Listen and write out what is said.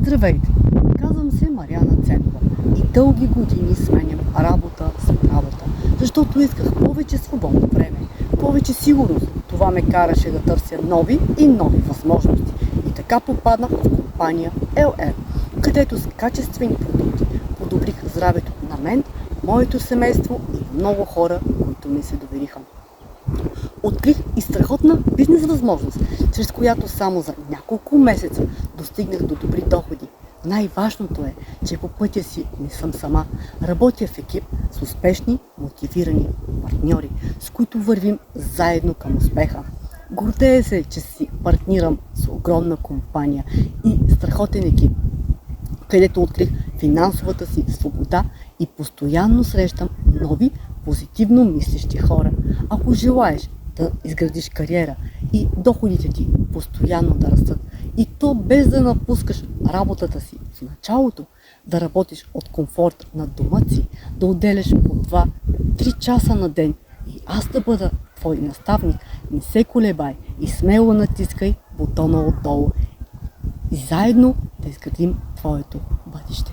Здравейте! Казвам се Мариана Ценова и дълги години сменям работа след работа, защото исках повече свободно време, повече сигурност. Това ме караше да търся нови и нови възможности. И така попаднах в компания LR, където с качествени продукти подобрих здравето на мен, моето семейство и много хора, които ми се довериха. Открих и страхотна бизнес възможност, чрез която само за няколко месеца достигнах до добри доходи. Най-важното е, че по пътя си не съм сама. Работя в екип с успешни, мотивирани партньори, с които вървим заедно към успеха. Гордея се, че си партнирам с огромна компания и страхотен екип, където открих финансовата си свобода и постоянно срещам нови, позитивно мислещи хора. Ако желаеш да изградиш кариера и доходите ти постоянно да растат, и то без да напускаш работата си в началото, да работиш от комфорт на дома си, да отделяш по 2-3 часа на ден и аз да бъда твой наставник, не се колебай и смело натискай бутона отдолу и заедно да изградим твоето бъдеще.